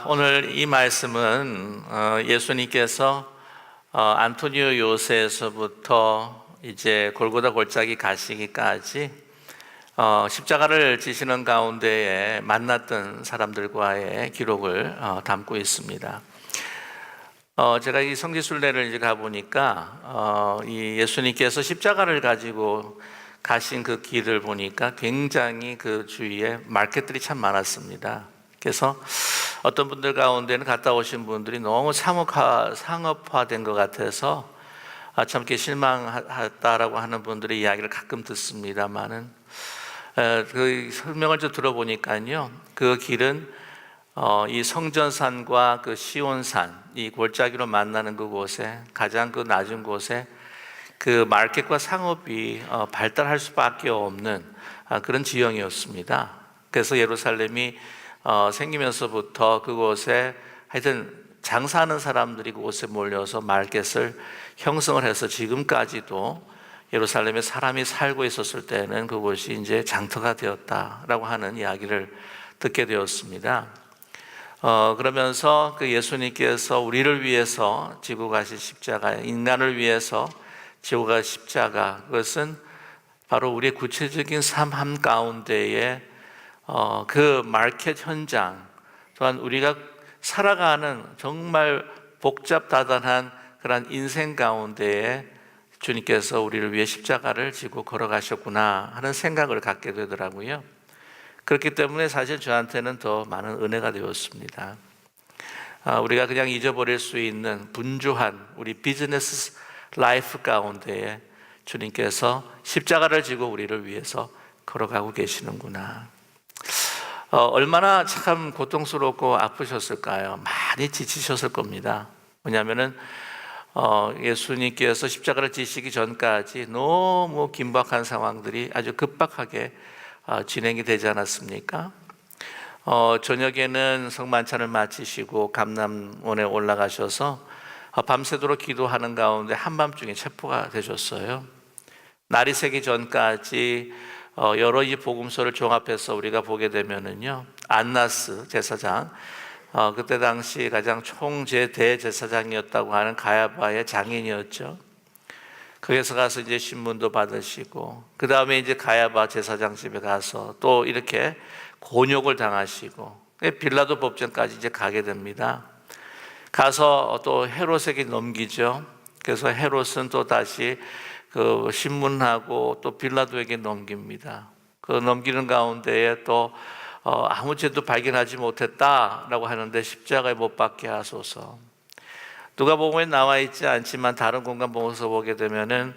오늘 이 말씀은 예수님께서 안토니오 요새에서부터 이제 골고다 골짜기 가시기까지 십자가를 지시는 가운데에 만났던 사람들과의 기록을 담고 있습니다. 제가 이 성지순례를 이제 가보니까 이 예수님께서 십자가를 가지고 가신 그 길을 보니까 굉장히 그 주위에 마켓들이 참 많았습니다. 그래서 어떤 분들 가운데는 갔다 오신 분들이 너무 상업화된 것 같아서 참 이렇게 실망했다라고 하는 분들의 이야기를 가끔 듣습니다만은 그 설명을 좀 들어보니까요, 그 길은 이 성전산과 그 시온산, 이 골짜기로 만나는 그곳에 가장 그 낮은 곳에 그 마켓과 상업이 발달할 수밖에 없는 그런 지형이었습니다. 그래서 예루살렘이 생기면서부터 그곳에 하여튼 장사하는 사람들이 그곳에 몰려서 마켓을 형성을 해서 지금까지도 예루살렘에 사람이 살고 있었을 때는 그곳이 이제 장터가 되었다라고 하는 이야기를 듣게 되었습니다. 그러면서 그 예수님께서 우리를 위해서 지고 가신 십자가, 인간을 위해서 지고 가신 십자가, 그것은 바로 우리의 구체적인 삶 한가운데에 그 마켓 현장, 또한 우리가 살아가는 정말 복잡다단한 그런 인생 가운데에 주님께서 우리를 위해 십자가를 지고 걸어가셨구나 하는 생각을 갖게 되더라고요. 그렇기 때문에 사실 저한테는 더 많은 은혜가 되었습니다. 우리가 그냥 잊어버릴 수 있는 분주한 우리 비즈니스 라이프 가운데에 주님께서 십자가를 지고 우리를 위해서 걸어가고 계시는구나. 얼마나 참 고통스럽고 아프셨을까요? 많이 지치셨을 겁니다. 왜냐하면은 예수님께서 십자가를 지시기 전까지 너무 긴박한 상황들이 아주 급박하게 진행이 되지 않았습니까? 저녁에는 성만찬을 마치시고 감람원에 올라가셔서 밤새도록 기도하는 가운데 한밤중에 체포가 되셨어요. 날이 새기 전까지 여러 이 복음서를 종합해서 우리가 보게 되면은요, 안나스 제사장, 그때 당시 가장 총재 대제사장이었다고 하는 가야바의 장인이었죠. 거기서 가서 이제 신문도 받으시고, 그 다음에 이제 가야바 제사장 집에 가서 또 이렇게 곤욕을 당하시고, 빌라도 법정까지 이제 가게 됩니다. 가서 또 헤롯에게 넘기죠. 그래서 헤롯은 또 다시 그 신문하고 또 빌라도에게 넘깁니다. 그 넘기는 가운데에 또 아무 죄도 발견하지 못했다라고 하는데 십자가에 못 박게 하소서. 누가복음에 나와 있지 않지만 다른 공간 보면서 보게 되면은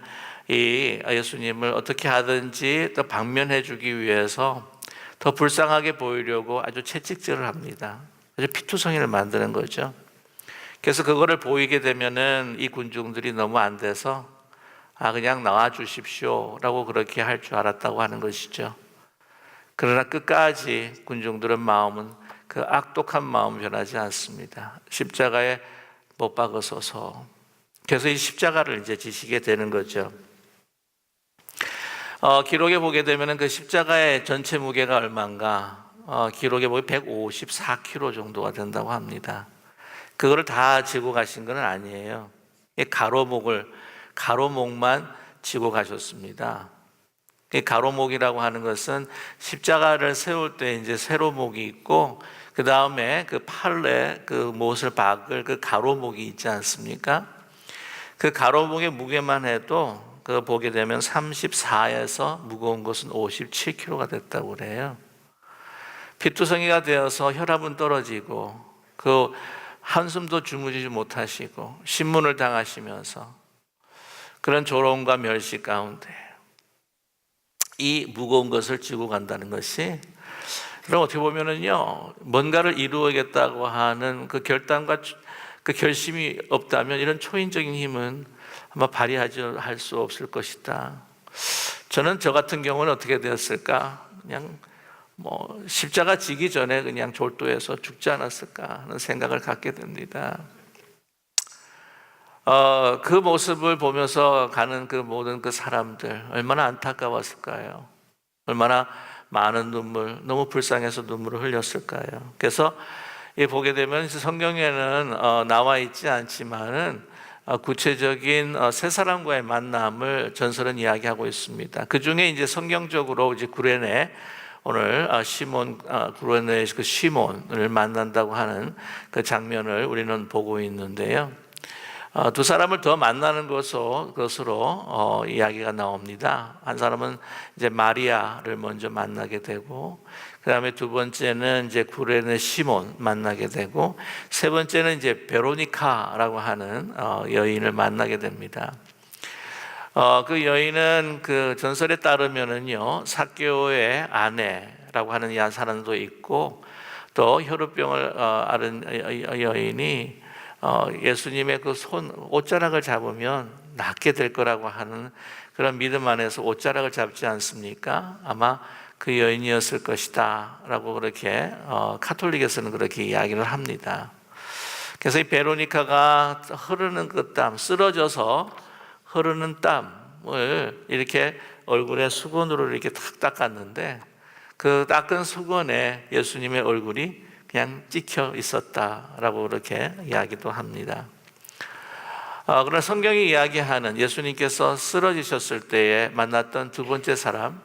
이 예수님을 어떻게 하든지 더 방면해 주기 위해서 더 불쌍하게 보이려고 아주 채찍질을 합니다. 아주 피투성이를 만드는 거죠. 그래서 그거를 보이게 되면은 이 군중들이 너무 안 돼서 그냥 나와 주십시오 라고 그렇게 할 줄 알았다고 하는 것이죠. 그러나 끝까지 군중들의 마음은 그 악독한 마음 변하지 않습니다. 십자가에 못 박으소서. 그래서 이 십자가를 이제 지시게 되는 거죠. 기록에 보게 되면 그 십자가의 전체 무게가 얼마인가? 기록에 보면 154kg 정도가 된다고 합니다. 그거를 다 지고 가신 건 아니에요. 가로목만 지고 가셨습니다. 가로목이라고 하는 것은 십자가를 세울 때 이제 세로목이 있고, 그 다음에 그 팔에 그 못을 박을 그 가로목이 있지 않습니까? 그 가로목의 무게만 해도 그 보게 되면 34에서 무거운 것은 57kg가 됐다고 그래요. 피투성이가 되어서 혈압은 떨어지고 그 한숨도 주무시지 못하시고 신문을 당하시면서 그런 조롱과 멸시 가운데 이 무거운 것을 지고 간다는 것이, 그럼 어떻게 보면은요, 뭔가를 이루어야겠다고 하는 그 결단과 그 결심이 없다면 이런 초인적인 힘은 아마 발휘할 수 없을 것이다. 저는 저 같은 경우는 어떻게 되었을까? 그냥 십자가 지기 전에 그냥 졸도해서 죽지 않았을까 하는 생각을 갖게 됩니다. 그 모습을 보면서 가는 그 모든 그 사람들 얼마나 안타까웠을까요? 얼마나 많은 눈물, 너무 불쌍해서 눈물을 흘렸을까요? 그래서 보게 되면 성경에는 나와 있지 않지만은 구체적인 세 사람과의 만남을 전설은 이야기하고 있습니다. 그 중에 이제 성경적으로 이제 구레네, 오늘 시몬, 구레네의 그 시몬을 만난다고 하는 그 장면을 우리는 보고 있는데요. 두 사람을 더 만나는 것으로 이야기가 나옵니다. 한 사람은 이제 마리아를 먼저 만나게 되고, 그 다음에 두 번째는 이제 구레네 시몬 만나게 되고, 세 번째는 이제 베로니카라고 하는 여인을 만나게 됩니다. 그 여인은 그 전설에 따르면은요, 삭개오의 아내라고 하는 사람도 있고, 또 혈우병을 앓은 여인이 예수님의 그 옷자락을 잡으면 낫게 될 거라고 하는 그런 믿음 안에서 옷자락을 잡지 않습니까? 아마 그 여인이었을 것이다 라고 그렇게 카톨릭에서는 그렇게 이야기를 합니다. 그래서 이 베로니카가 흐르는 그 땀, 쓰러져서 흐르는 땀을 이렇게 얼굴에 수건으로 이렇게 탁 닦았는데, 그 닦은 수건에 예수님의 얼굴이 그냥 찍혀 있었다라고 그렇게 이야기도 합니다. 그러나 성경이 이야기하는 예수님께서 쓰러지셨을 때에 만났던 두 번째 사람,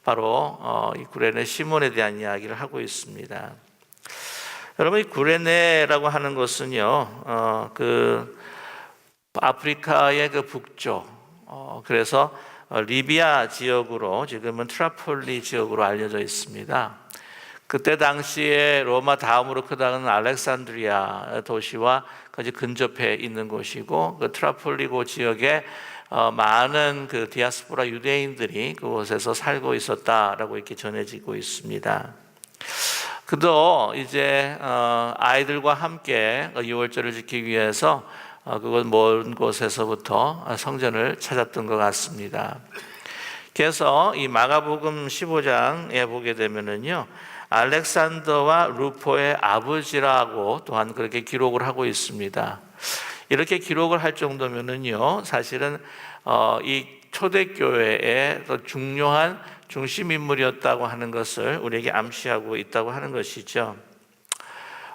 바로 이 구레네 시몬에 대한 이야기를 하고 있습니다. 여러분, 이 구레네라고 하는 것은요, 그 아프리카의 그 북쪽, 그래서 리비아 지역으로, 지금은 트라폴리 지역으로 알려져 있습니다. 그때 당시에 로마 다음으로 크다는 알렉산드리아 도시와 거기 근접해 있는 곳이고, 그 트라폴리고 지역에 많은 그 디아스포라 유대인들이 그곳에서 살고 있었다라고 이렇게 전해지고 있습니다. 그도 이제 아이들과 함께 유월절을 지키기 위해서 그곳 먼 곳에서부터 성전을 찾았던 것 같습니다. 그래서 이 마가복음 15장에 보게 되면은요, 알렉산더와 루포의 아버지라고 또한 그렇게 기록을 하고 있습니다. 이렇게 기록을 할 정도면은요, 사실은 이 초대교회의 더 중요한 중심 인물이었다고 하는 것을 우리에게 암시하고 있다고 하는 것이죠.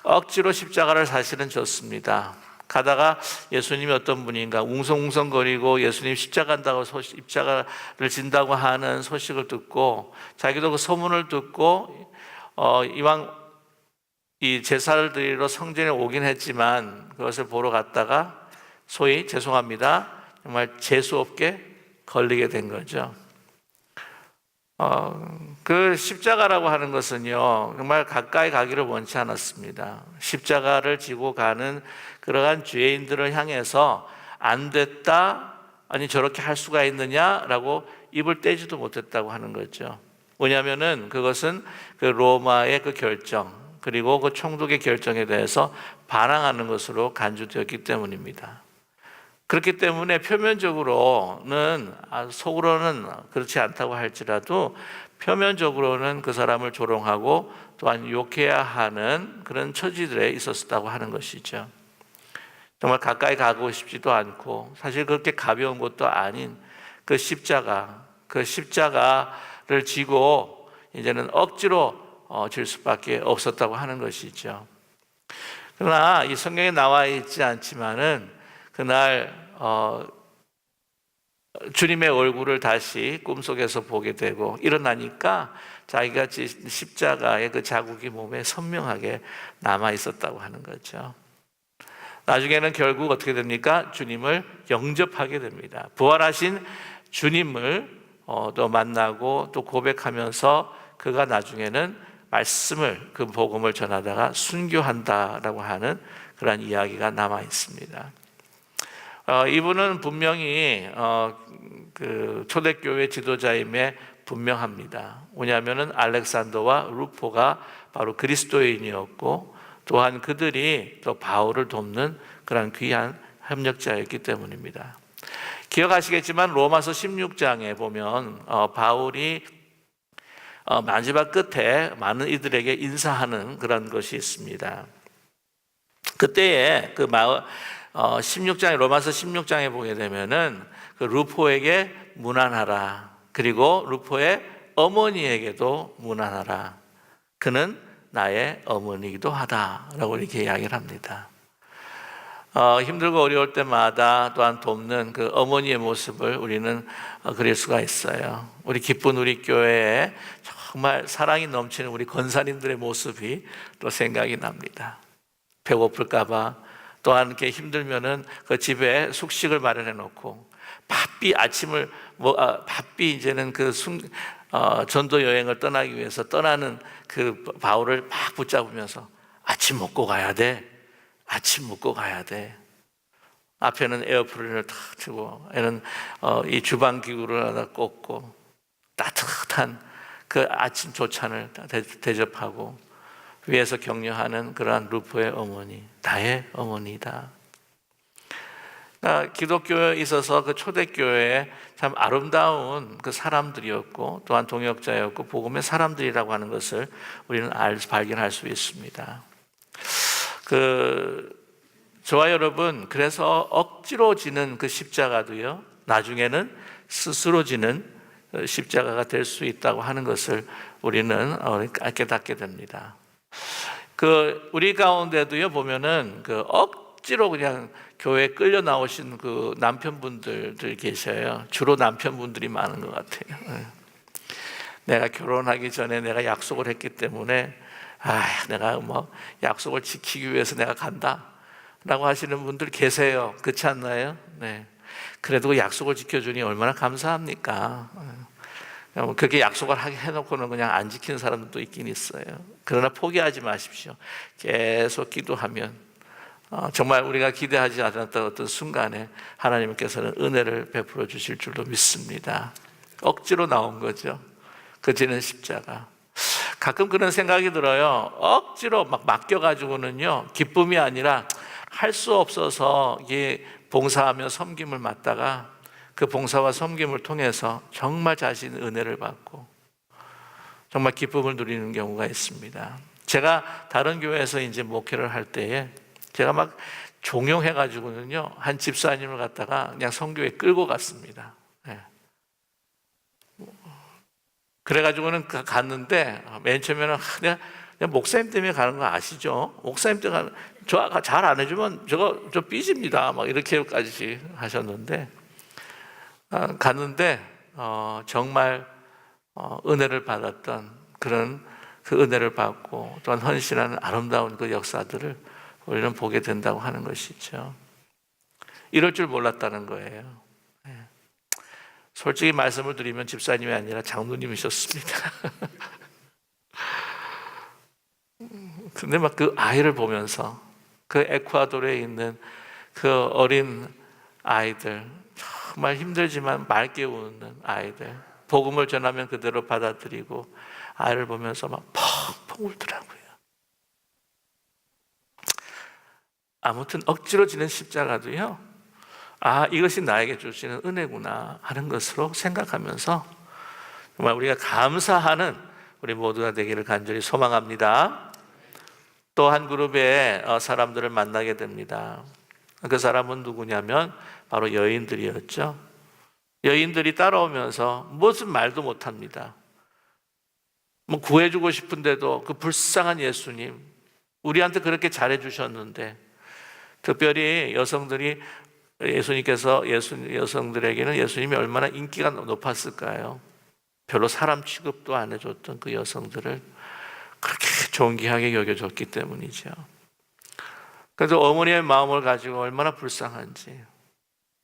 억지로 십자가를 사실은 졌습니다. 가다가 예수님이 어떤 분인가 웅성웅성거리고 예수님 십자가를 진다고 하는 소식을 듣고, 자기도 그 소문을 듣고 이왕 이 제사를 드리러 성전에 오긴 했지만 그것을 보러 갔다가 소위 죄송합니다, 정말 재수 없게 걸리게 된 거죠. 그 십자가라고 하는 것은요, 정말 가까이 가기를 원치 않았습니다. 십자가를 지고 가는 그러한 죄인들을 향해서 안 됐다, 아니 저렇게 할 수가 있느냐라고 입을 떼지도 못했다고 하는 거죠. 왜냐하면은 그것은 그 로마의 그 결정, 그리고 그 총독의 결정에 대해서 반항하는 것으로 간주되었기 때문입니다. 그렇기 때문에 표면적으로는, 속으로는 그렇지 않다고 할지라도 표면적으로는 그 사람을 조롱하고 또한 욕해야 하는 그런 처지들에 있었다고 하는 것이죠. 정말 가까이 가고 싶지도 않고 사실 그렇게 가벼운 것도 아닌 그 십자가를 지고 이제는 억지로 질 수밖에 없었다고 하는 것이죠. 그러나 이 성경에 나와 있지 않지만은 그날 주님의 얼굴을 다시 꿈속에서 보게 되고 일어나니까 자기가 십자가의 그 자국이 몸에 선명하게 남아 있었다고 하는 거죠. 나중에는 결국 어떻게 됩니까? 주님을 영접하게 됩니다. 부활하신 주님을 또 만나고 또 고백하면서 그가 나중에는 말씀을, 그 복음을 전하다가 순교한다라고 하는 그런 이야기가 남아 있습니다. 이분은 분명히 그 초대교회 지도자임에 분명합니다. 왜냐하면은 알렉산더와 루포가 바로 그리스도인이었고, 또한 그들이 또 바울을 돕는 그런 귀한 협력자였기 때문입니다. 기억하시겠지만 로마서 16장에 보면 바울이 마지막 끝에 많은 이들에게 인사하는 그런 것이 있습니다. 그때에 그 16장에, 로마서 16장에 보게 되면은 그 루포에게 문안하라, 그리고 루포의 어머니에게도 문안하라. 그는 나의 어머니이기도 하다라고 이렇게 이야기를 합니다. 힘들고 어려울 때마다 또한 돕는 그 어머니의 모습을 우리는 그릴 수가 있어요. 우리 기쁜 우리 교회에 정말 사랑이 넘치는 우리 권사님들의 모습이 또 생각이 납니다. 배고플까봐 또한 이렇게 힘들면은 그 집에 숙식을 마련해 놓고 바삐 아침을 바삐 이제는 전도 여행을 떠나기 위해서 떠나는 그 바울을 막 붙잡으면서 아침 먹고 가야 돼. 아침 먹고 가야 돼. 앞에는 에어프라이어를 탁 치고 애는 이 주방 기구를 하나 꽂고 따뜻한 그 아침 조찬을 대접하고 위에서 격려하는 그러한 루포의 어머니, 나의 어머니다. 기독교에 있어서 그 초대교회에 참 아름다운 그 사람들이었고 또한 동역자였고 복음의 사람들이라고 하는 것을 우리는 발견할 수 있습니다. 저와 여러분, 그래서 억지로 지는 그 십자가도요, 나중에는 스스로 지는 십자가가 될 수 있다고 하는 것을 우리는 깨닫게 됩니다. 우리 가운데도요, 보면은 억지로 그냥 교회에 끌려 나오신 그 남편분들 계셔요. 주로 남편분들이 많은 것 같아요. 내가 결혼하기 전에 내가 약속을 했기 때문에 내가 약속을 지키기 위해서 내가 간다 라고 하시는 분들 계세요. 그렇지 않나요? 네. 그래도 그 약속을 지켜주니 얼마나 감사합니까? 그렇게 약속을 해놓고는 그냥 안 지키는 사람들도 있긴 있어요. 그러나 포기하지 마십시오. 계속 기도하면 정말 우리가 기대하지 않았던 어떤 순간에 하나님께서는 은혜를 베풀어 주실 줄로 믿습니다. 억지로 나온 거죠. 그 지는 십자가. 가끔 그런 생각이 들어요. 억지로 막 맡겨가지고는요, 기쁨이 아니라 할 수 없어서 이게 봉사하며 섬김을 맡다가 그 봉사와 섬김을 통해서 정말 자신의 은혜를 받고 정말 기쁨을 누리는 경우가 있습니다. 제가 다른 교회에서 이제 목회를 할 때에 제가 막 종용해가지고는요, 한 집사님을 갖다가 그냥 선교에 끌고 갔습니다. 네. 그래가지고는 갔는데 맨 처음에는 그냥 목사님 때문에 가는 거 아시죠? 목사님 때문에 저 잘 안 해주면 저 삐집니다. 막 이렇게까지 하셨는데 갔는데 정말 은혜를 받았던 그런 그 은혜를 받고 또한 헌신하는 아름다운 그 역사들을 우리는 보게 된다고 하는 것이죠. 이럴 줄 몰랐다는 거예요. 솔직히 말씀을 드리면 집사님이 아니라 장로님이셨습니다. 근데 막 그 아이를 보면서 그 에콰도르에 있는 그 어린 아이들, 정말 힘들지만 맑게 웃는 아이들, 복음을 전하면 그대로 받아들이고 아이를 보면서 막 펑펑 울더라고요. 아무튼 억지로 지는 십자가도요, 이것이 나에게 주시는 은혜구나 하는 것으로 생각하면서 정말 우리가 감사하는 우리 모두가 되기를 간절히 소망합니다. 또 한 그룹의 사람들을 만나게 됩니다. 그 사람은 누구냐면 바로 여인들이었죠. 여인들이 따라오면서 무슨 말도 못합니다. 구해주고 싶은데도 그 불쌍한 예수님, 우리한테 그렇게 잘해주셨는데, 특별히 여성들이 여성들에게는 예수님이 얼마나 인기가 높았을까요? 별로 사람 취급도 안 해줬던 그 여성들을 그렇게 존귀하게 여겨줬기 때문이죠. 그래서 어머니의 마음을 가지고 얼마나 불쌍한지.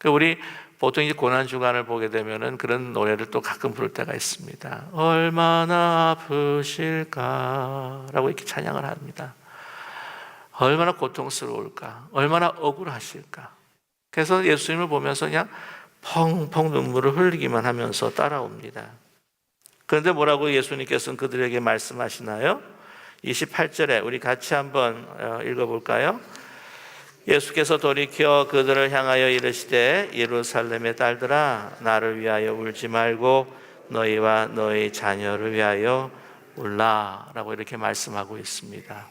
우리 보통 이제 고난주간을 보게 되면은 그런 노래를 또 가끔 부를 때가 있습니다. 얼마나 아프실까라고 이렇게 찬양을 합니다. 얼마나 고통스러울까, 얼마나 억울하실까. 그래서 예수님을 보면서 그냥 펑펑 눈물을 흘리기만 하면서 따라옵니다. 그런데 뭐라고 예수님께서는 그들에게 말씀하시나요? 28절에 우리 같이 한번 읽어볼까요? 예수께서 돌이켜 그들을 향하여 이르시되 예루살렘의 딸들아, 나를 위하여 울지 말고 너희와 너희 자녀를 위하여 울라 라고 이렇게 말씀하고 있습니다.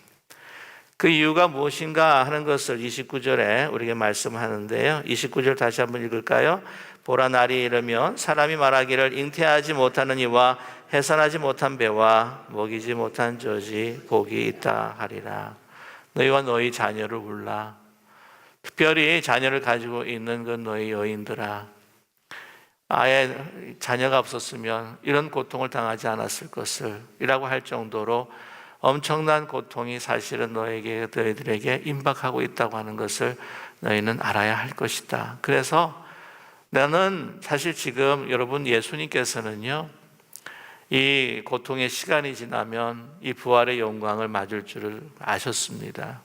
그 이유가 무엇인가 하는 것을 29절에 우리에게 말씀하는데요. 29절 다시 한번 읽을까요? 보라, 날이 이르면 사람이 말하기를 잉태하지 못하는 이와 해산하지 못한 배와 먹이지 못한 젖이 복이 있다 하리라. 너희와 너희 자녀를 불라. 특별히 자녀를 가지고 있는 그 너희 여인들아, 아예 자녀가 없었으면 이런 고통을 당하지 않았을 것을 이라고 할 정도로 엄청난 고통이 사실은 너희들에게 임박하고 있다고 하는 것을 너희는 알아야 할 것이다. 그래서 나는 사실 지금 여러분, 예수님께서는요, 이 고통의 시간이 지나면 이 부활의 영광을 맞을 줄을 아셨습니다.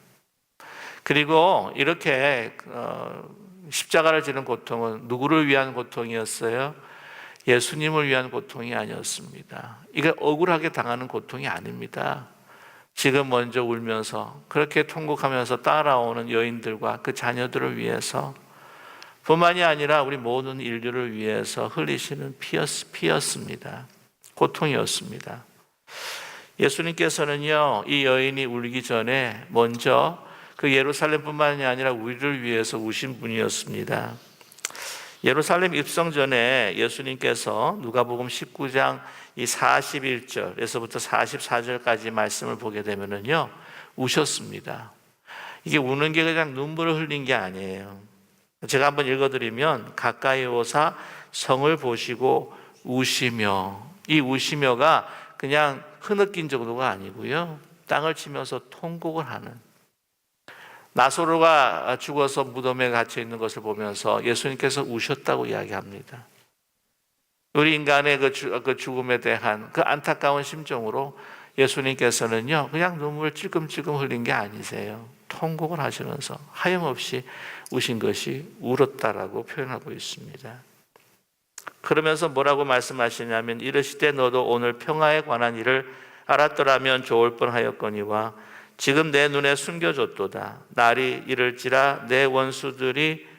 그리고 이렇게 십자가를 지는 고통은 누구를 위한 고통이었어요? 예수님을 위한 고통이 아니었습니다. 이게 억울하게 당하는 고통이 아닙니다. 지금 먼저 울면서 그렇게 통곡하면서 따라오는 여인들과 그 자녀들을 위해서, 뿐만이 아니라 우리 모든 인류를 위해서 흘리시는 피였습니다. 고통이었습니다. 예수님께서는요, 이 여인이 울기 전에 먼저 그 예루살렘뿐만이 아니라 우리를 위해서 우신 분이었습니다. 예루살렘 입성 전에 예수님께서 누가복음 19장 이 41절에서부터 44절까지 말씀을 보게 되면은요, 우셨습니다. 이게 우는 게 그냥 눈물을 흘린 게 아니에요. 제가 한번 읽어드리면, 가까이 오사 성을 보시고 우시며, 이 우시며가 그냥 흐느낀 정도가 아니고요, 땅을 치면서 통곡을 하는, 나사로가 죽어서 무덤에 갇혀 있는 것을 보면서 예수님께서 우셨다고 이야기합니다. 우리 인간의 그 죽음에 대한 그 안타까운 심정으로 예수님께서는요, 그냥 눈물 찔끔찔끔 흘린 게 아니세요. 통곡을 하시면서 하염없이 우신 것이 울었다라고 표현하고 있습니다. 그러면서 뭐라고 말씀하시냐면, 이르시되 너도 오늘 평화에 관한 일을 알았더라면 좋을 뻔하였거니와 지금 내 눈에 숨겨졌도다. 날이 이를지라 내 원수들이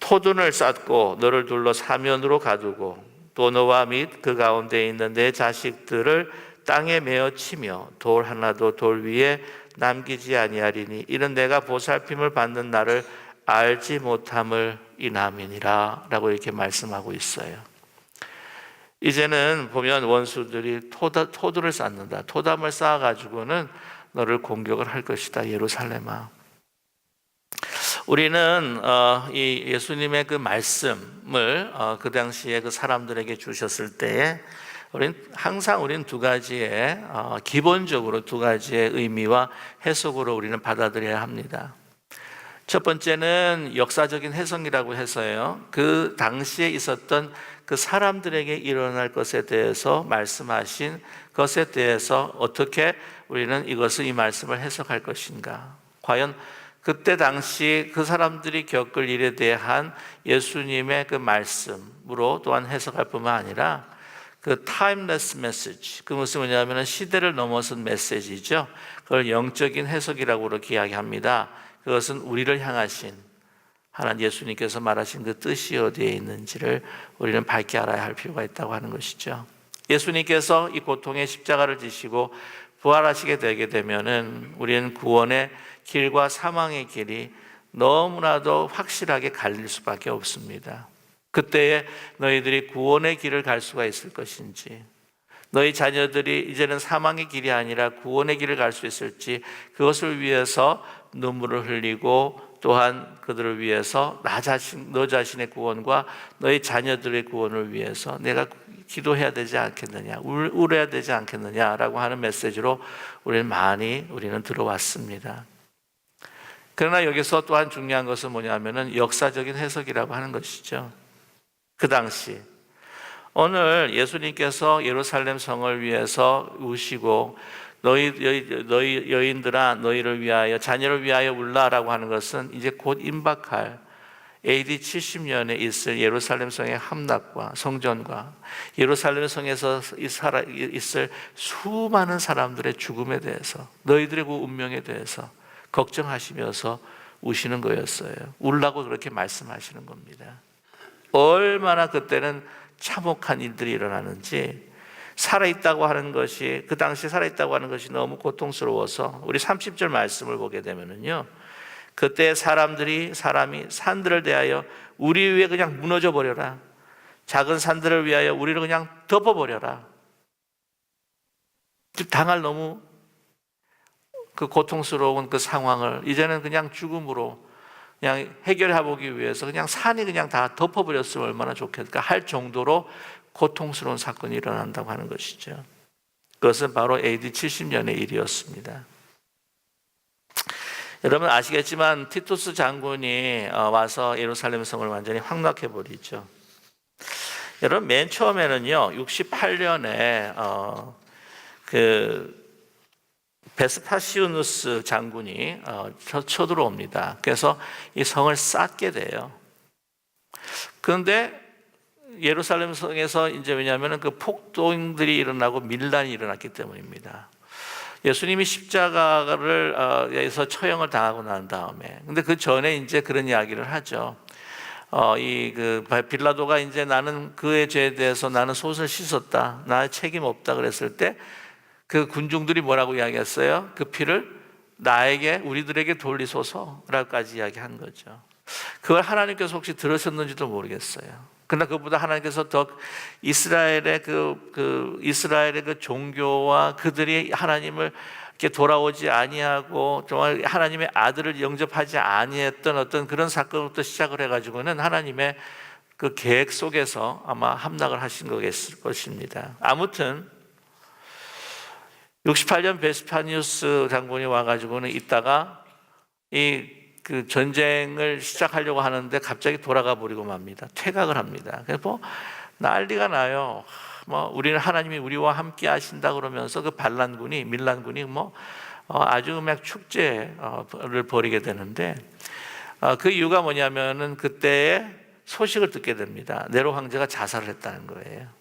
토둔을 쌓고 너를 둘러 사면으로 가두고 또 너와 및 그 가운데 있는 내 자식들을 땅에 메어 치며 돌 하나도 돌 위에 남기지 아니하리니 이는 내가 보살핌을 받는 나를 알지 못함을 인함이니라 라고 이렇게 말씀하고 있어요. 이제는 보면 원수들이 토두를 쌓는다. 토담을 쌓아가지고는 너를 공격을 할 것이다, 예루살렘아. 우리는 이 예수님의 그 말씀을 그 당시에 그 사람들에게 주셨을 때에 우리는 두 가지의 기본적으로 두 가지의 의미와 해석으로 우리는 받아들여야 합니다. 첫 번째는 역사적인 해석이라고 해서요, 그 당시에 있었던 그 사람들에게 일어날 것에 대해서 말씀하신 것에 대해서 어떻게 우리는 이 말씀을 해석할 것인가. 과연 그때 당시 그 사람들이 겪을 일에 대한 예수님의 그 말씀으로 또한 해석할 뿐만 아니라 그 timeless message, 그 무슨 뭐냐면 시대를 넘어선 메시지죠. 그걸 영적인 해석이라고 그렇게 이야기합니다. 그것은 우리를 향하신 하나님 예수님께서 말하신 그 뜻이 어디에 있는지를 우리는 밝게 알아야 할 필요가 있다고 하는 것이죠. 예수님께서 이 고통의 십자가를 지시고 부활하시게 되게 되면은 우리는 구원의 길과 사망의 길이 너무나도 확실하게 갈릴 수밖에 없습니다. 그때에 너희들이 구원의 길을 갈 수가 있을 것인지, 너희 자녀들이 이제는 사망의 길이 아니라 구원의 길을 갈 수 있을지, 그것을 위해서 눈물을 흘리고 또한 그들을 위해서 너 자신의 구원과 너희 자녀들의 구원을 위해서 내가 기도해야 되지 않겠느냐, 울어야 되지 않겠느냐라고 하는 메시지로 우리는 들어왔습니다. 그러나 여기서 또한 중요한 것은 뭐냐면은 역사적인 해석이라고 하는 것이죠. 그 당시 오늘 예수님께서 예루살렘 성을 위해서 우시고 너희 여인들아 너희를 위하여 자녀를 위하여 울라라고 하는 것은 이제 곧 임박할 AD 70년에 있을 예루살렘 성의 함락과 성전과 예루살렘 성에서 있을 수많은 사람들의 죽음에 대해서, 너희들의 그 운명에 대해서 걱정하시면서 우시는 거였어요. 울라고 그렇게 말씀하시는 겁니다. 얼마나 그때는 참혹한 일들이 일어나는지, 살아있다고 하는 것이, 그 당시 살아있다고 하는 것이 너무 고통스러워서 우리 30절 말씀을 보게 되면은요, 그때 사람이 산들을 대하여 우리 위에 그냥 무너져 버려라. 작은 산들을 위하여 우리를 그냥 덮어버려라. 당할 너무 그 고통스러운 그 상황을 이제는 그냥 죽음으로 그냥 해결해 보기 위해서 그냥 산이 그냥 다 덮어버렸으면 얼마나 좋겠을까 할 정도로 고통스러운 사건이 일어난다고 하는 것이죠. 그것은 바로 AD 70년의 일이었습니다. 여러분 아시겠지만 티투스 장군이 와서 예루살렘 성을 완전히 황락해 버리죠. 여러분 맨 처음에는요 68년에 그 베스파시우누스 장군이 쳐들어옵니다. 그래서 이 성을 쌓게 돼요. 그런데 예루살렘 성에서 이제 왜냐하면 그 폭동들이 일어나고 밀란이 일어났기 때문입니다. 예수님이 십자가를 에서 처형을 당하고 난 다음에, 근데 그 전에 이제 그런 이야기를 하죠. 이 그 빌라도가 이제 나는 그의 죄에 대해서 나는 솥을 씻었다, 나의 책임 없다 그랬을 때 그 군중들이 뭐라고 이야기했어요? 그 피를 나에게 우리들에게 돌리소서라고까지 이야기한 거죠. 그걸 하나님께서 혹시 들으셨는지도 모르겠어요. 그러나 그보다 하나님께서 더 이스라엘의 이스라엘의 그 종교와 그들이 하나님을 이렇게 돌아오지 아니하고 정말 하나님의 아들을 영접하지 아니했던 어떤 그런 사건부터 시작을 해가지고는 하나님의 그 계획 속에서 아마 함락을 하신 거겠을 것입니다. 아무튼 68년 베스파니우스 장군이 와가지고는 있다가 그 전쟁을 시작하려고 하는데 갑자기 돌아가 버리고 맙니다. 퇴각을 합니다. 그래서 뭐 난리가 나요. 뭐 우리는 하나님이 우리와 함께 하신다 그러면서 그 밀란군이 아주 막 축제를 벌이게 되는데 그 이유가 뭐냐면은 그때에 소식을 듣게 됩니다. 네로 황제가 자살을 했다는 거예요.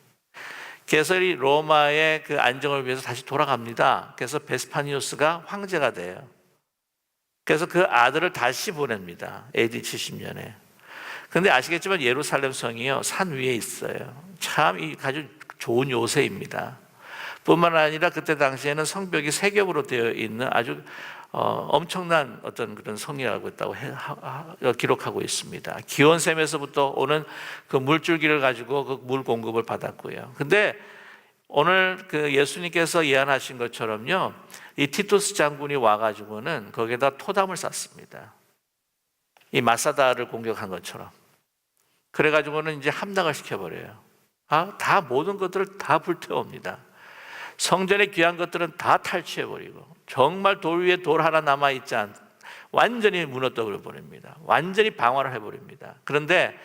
그래서 이 로마의 그 안정을 위해서 다시 돌아갑니다. 그래서 베스파니우스가 황제가 돼요. 그래서 그 아들을 다시 보냅니다. AD 70년에. 그런데 아시겠지만 예루살렘 성이요 산 위에 있어요. 참 아주 좋은 요새입니다. 뿐만 아니라 그때 당시에는 성벽이 3겹으로 되어 있는 아주 엄청난 어떤 그런 성이라고 했다고 기록하고 있습니다. 기온샘에서부터 오는 그 물줄기를 가지고 그 물 공급을 받았고요. 근데 오늘 그 예수님께서 예언하신 것처럼요, 이 티투스 장군이 와가지고는 거기에다 토담을 쌓습니다. 이 마사다를 공격한 것처럼. 그래가지고는 이제 함락을 시켜버려요. 다 모든 것들을 다 불태웁니다. 성전의 귀한 것들은 다 탈취해버리고 정말 돌 위에 돌 하나 남아있지 완전히 무너뜨려 버립니다. 완전히 방화를 해버립니다. 그런데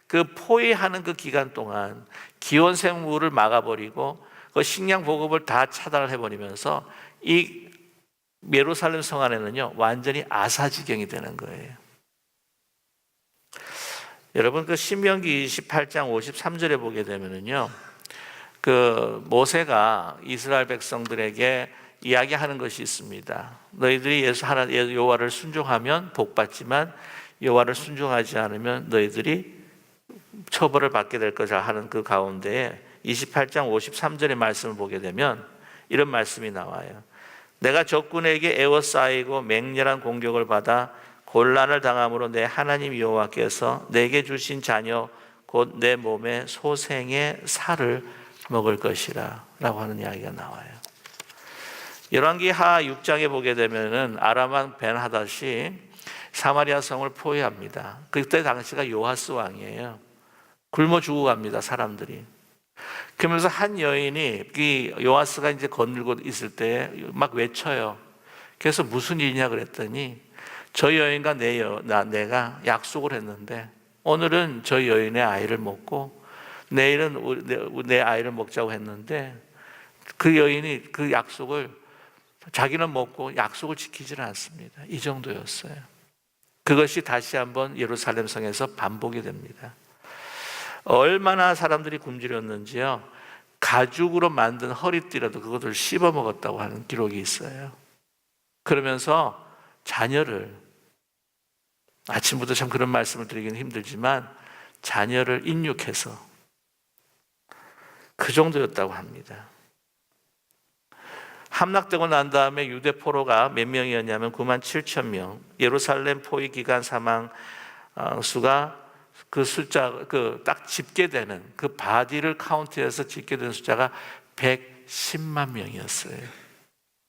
그 포위하는 그 기간 동안 기온샘물을 막아버리고 그 식량 보급을 다 차단을 해버리면서 이 예루살렘 성 안에는요 완전히 아사지경이 되는 거예요. 여러분 그 신명기 28장 53절에 보게 되면은요 그 모세가 이스라엘 백성들에게 이야기하는 것이 있습니다. 너희들이 여호와를 순종하면 복받지만 여호와를 순종하지 않으면 너희들이 처벌을 받게 될 것이라 하는 그 가운데에 28장 53절의 말씀을 보게 되면 이런 말씀이 나와요. 내가 적군에게 에워싸이고 맹렬한 공격을 받아 곤란을 당함으로 내 하나님 여호와께서 내게 주신 자녀 곧 내 몸의 소생의 살을 먹을 것이라 라고 하는 이야기가 나와요. 열왕기 하 6장에 보게 되면은 아람 왕 벤하닷이 사마리아 성을 포위합니다. 그때 당시가 요하스 왕이에요. 굶어 죽어갑니다, 사람들이. 그러면서 한 여인이 이 요하스가 이제 거느리고 있을 때 막 외쳐요. 그래서 무슨 일이냐 그랬더니 저 여인과 내가 약속을 했는데 오늘은 저 여인의 아이를 먹고 내일은 내 아이를 먹자고 했는데 그 여인이 그 약속을 자기는 먹고 약속을 지키지는 않습니다. 이 정도였어요. 그것이 다시 한번 예루살렘 성에서 반복이 됩니다. 얼마나 사람들이 굶주렸는지요. 가죽으로 만든 허리띠라도 그것을 씹어 먹었다고 하는 기록이 있어요. 그러면서 자녀를, 아침부터 참 그런 말씀을 드리기는 힘들지만 자녀를 인육해서 그 정도였다고 합니다. 함락되고 난 다음에 유대 포로가 몇 명이었냐면 9만 7천 명. 예루살렘 포위 기간 사망 수가 그 숫자 그 딱 집계되는 그 바디를 카운트해서 집계된 숫자가 110만 명이었어요.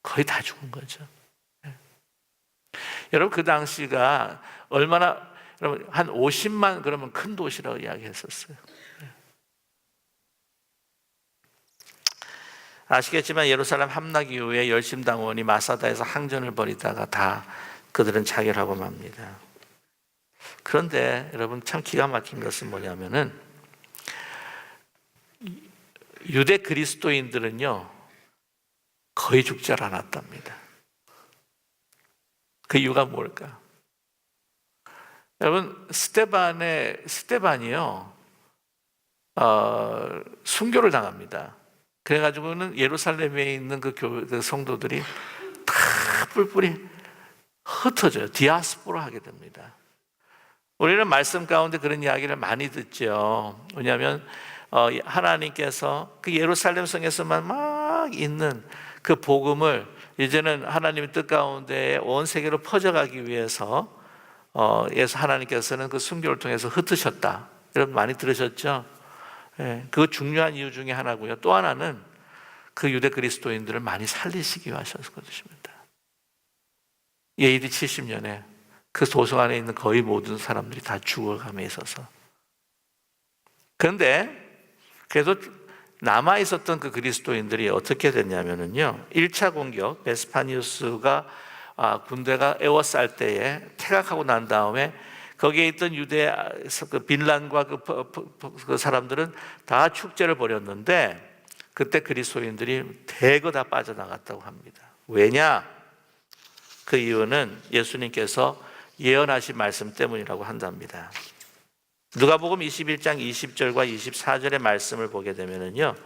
거의 다 죽은 거죠. 여러분 그 당시가 얼마나, 여러분 한 50만 그러면 큰 도시라고 이야기했었어요. 아시겠지만 예루살렘 함락 이후에 열심당원이 마사다에서 항전을 벌이다가 다 그들은 자결하고 맙니다. 그런데 여러분 참 기가 막힌 것은 뭐냐면은 유대 그리스도인들은요 거의 죽지 않았답니다. 그 이유가 뭘까? 여러분 스데반이요 순교를 당합니다. 그래가지고는 예루살렘에 있는 그 성도들이 다 뿔뿔이 흩어져요. 디아스포라 하게 됩니다. 우리는 말씀 가운데 그런 이야기를 많이 듣죠. 왜냐하면 하나님께서 그 예루살렘 성에서만 막 있는 그 복음을 이제는 하나님의 뜻 가운데 온 세계로 퍼져가기 위해서 하나님께서는 그 순교를 통해서 흩으셨다. 여러분 많이 들으셨죠? 예, 그 중요한 이유 중에 하나고요. 또 하나는 그 유대 그리스도인들을 많이 살리시기 위해 하셨을 것입니다. AD 70년에 그 도성 안에 있는 거의 모든 사람들이 다 죽어감에 있어서. 그런데 그래도 남아 있었던 그 그리스도인들이 어떻게 됐냐면요, 1차 공격 베스파니우스가 군대가 에워쌀 때에 퇴각하고 난 다음에 거기에 있던 유대 그 빌란과 그 사람들은 다 축제를 벌였는데 그때 그리스도인들이 대거 다 빠져나갔다고 합니다. 왜냐? 그 이유는 예수님께서 예언하신 말씀 때문이라고 한답니다. 누가복음 21장 20절과 24절의 말씀을 보게 되면요,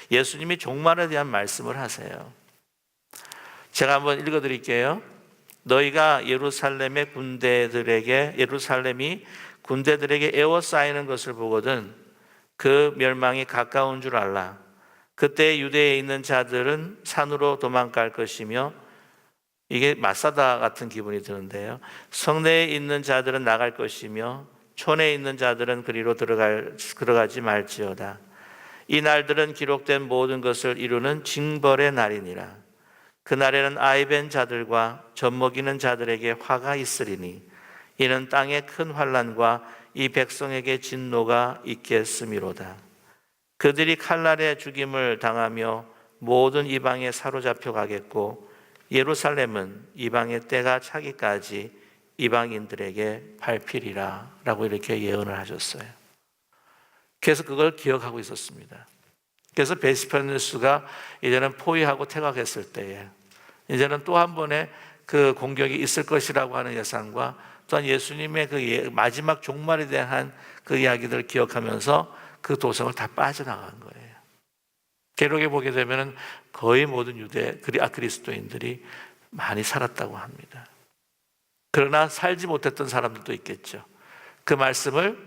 예수님이 종말에 대한 말씀을 하세요. 제가 한번 읽어드릴게요. 너희가 예루살렘이 군대들에게 에워싸이는 것을 보거든 그 멸망이 가까운 줄 알라. 그때 유대에 있는 자들은 산으로 도망갈 것이며, 이게 마사다 같은 기분이 드는데요, 성내에 있는 자들은 나갈 것이며 촌에 있는 자들은 그리로 들어가지 말지어다. 이 날들은 기록된 모든 것을 이루는 징벌의 날이니라. 그날에는 아이벤 자들과 젖먹이는 자들에게 화가 있으리니 이는 땅에 큰 환난과 이 백성에게 진노가 있겠음이로다. 그들이 칼날에 죽임을 당하며 모든 이방에 사로잡혀 가겠고 예루살렘은 이방의 때가 차기까지 이방인들에게 밟히리라 라고 이렇게 예언을 하셨어요. 그래서 그걸 기억하고 있었습니다. 그래서 베스파니우스가 이제는 포위하고 퇴각했을 때에 이제는 또 한 번의 그 공격이 있을 것이라고 하는 예상과 또한 예수님의 그 마지막 종말에 대한 그 이야기들을 기억하면서 그 도성을 다 빠져나간 거예요. 기록에 보게 되면 거의 모든 유대 그리스도인들이 많이 살았다고 합니다. 그러나 살지 못했던 사람들도 있겠죠. 그 말씀을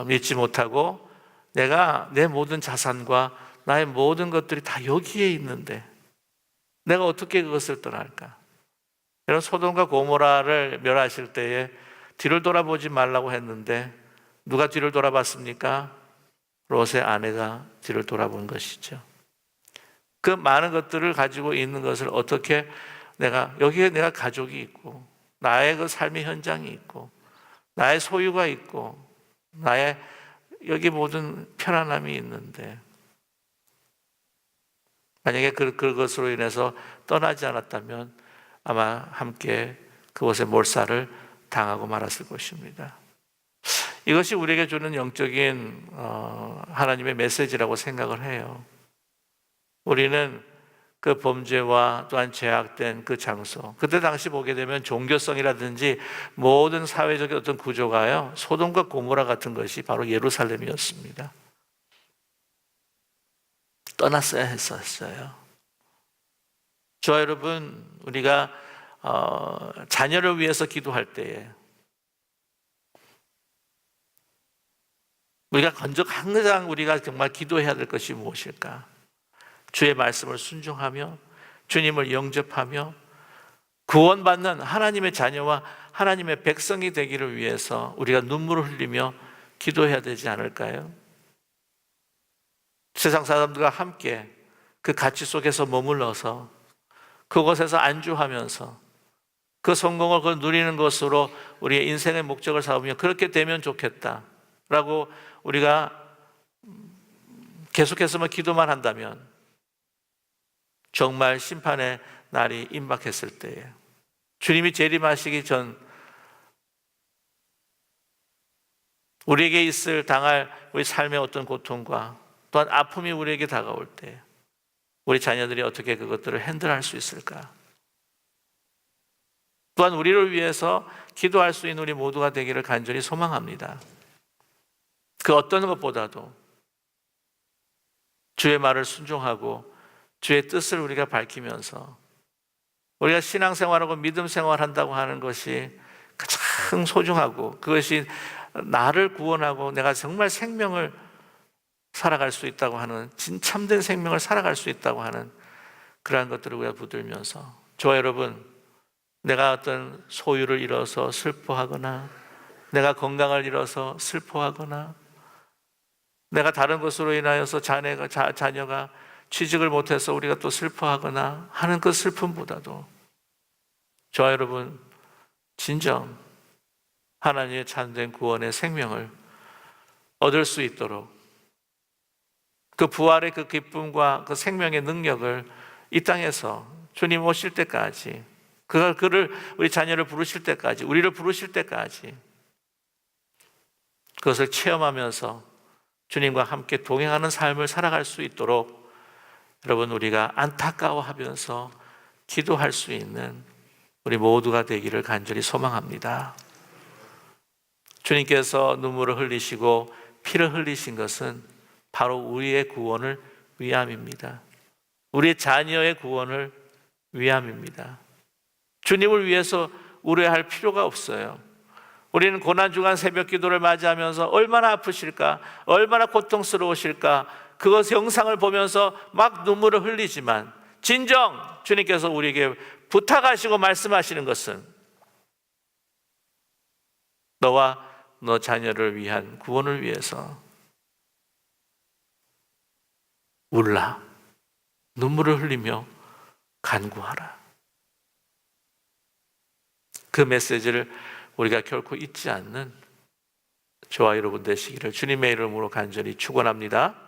믿지 못하고 내가 내 모든 자산과 나의 모든 것들이 다 여기에 있는데 내가 어떻게 그것을 떠날까? 여러분 소돔과 고모라를 멸하실 때에 뒤를 돌아보지 말라고 했는데 누가 뒤를 돌아봤습니까? 롯의 아내가 뒤를 돌아본 것이죠. 그 많은 것들을 가지고 있는 것을 어떻게 여기에 내가 가족이 있고 나의 그 삶의 현장이 있고 나의 소유가 있고 나의 여기 모든 편안함이 있는데 만약에 그것으로 인해서 떠나지 않았다면 아마 함께 그곳에 몰살을 당하고 말았을 것입니다. 이것이 우리에게 주는 영적인 하나님의 메시지라고 생각을 해요. 우리는 그 범죄와 또한 죄악된 그 장소, 그때 당시 보게 되면 종교성이라든지 모든 사회적인 어떤 구조가요, 소돔과 고모라 같은 것이 바로 예루살렘이었습니다. 떠났어야 했었어요. 저와 여러분, 우리가 자녀를 위해서 기도할 때에 우리가 항상 우리가 정말 기도해야 될 것이 무엇일까? 주의 말씀을 순종하며 주님을 영접하며 구원받는 하나님의 자녀와 하나님의 백성이 되기를 위해서 우리가 눈물을 흘리며 기도해야 되지 않을까요? 세상 사람들과 함께 그 가치 속에서 머물러서 그곳에서 안주하면서 그 성공을 그 누리는 것으로 우리의 인생의 목적을 삼으며 그렇게 되면 좋겠다라고 우리가 계속해서만 기도만 한다면 정말 심판의 날이 임박했을 때에 주님이 재림하시기 전 우리에게 당할 우리 삶의 어떤 고통과 또한 아픔이 우리에게 다가올 때 우리 자녀들이 어떻게 그것들을 핸들할 수 있을까? 또한 우리를 위해서 기도할 수 있는 우리 모두가 되기를 간절히 소망합니다. 그 어떤 것보다도 주의 말을 순종하고 주의 뜻을 우리가 밝히면서 우리가 신앙생활하고 믿음 생활한다고 하는 것이 가장 소중하고 그것이 나를 구원하고 내가 정말 생명을 살아갈 수 있다고 하는 진참된 생명을 살아갈 수 있다고 하는 그러한 것들을 우리가 붙들면서 저와 여러분, 내가 어떤 소유를 잃어서 슬퍼하거나 내가 건강을 잃어서 슬퍼하거나 내가 다른 것으로 인하여서 자녀가 취직을 못해서 우리가 또 슬퍼하거나 하는 그 슬픔보다도 저와 여러분 진정 하나님의 참된 구원의 생명을 얻을 수 있도록 그 부활의 그 기쁨과 그 생명의 능력을 이 땅에서 주님 오실 때까지 그를 우리 자녀를 부르실 때까지 우리를 부르실 때까지 그것을 체험하면서 주님과 함께 동행하는 삶을 살아갈 수 있도록 여러분 우리가 안타까워하면서 기도할 수 있는 우리 모두가 되기를 간절히 소망합니다. 주님께서 눈물을 흘리시고 피를 흘리신 것은 바로 우리의 구원을 위함입니다. 우리의 자녀의 구원을 위함입니다. 주님을 위해서 우려할 필요가 없어요. 우리는 고난주간 새벽 기도를 맞이하면서 얼마나 아프실까, 얼마나 고통스러우실까 그것 영상을 보면서 막 눈물을 흘리지만 진정 주님께서 우리에게 부탁하시고 말씀하시는 것은 너와 너 자녀를 위한 구원을 위해서 울라, 눈물을 흘리며 간구하라. 그 메시지를 우리가 결코 잊지 않는 저와 여러분 되시기를 주님의 이름으로 간절히 축원합니다.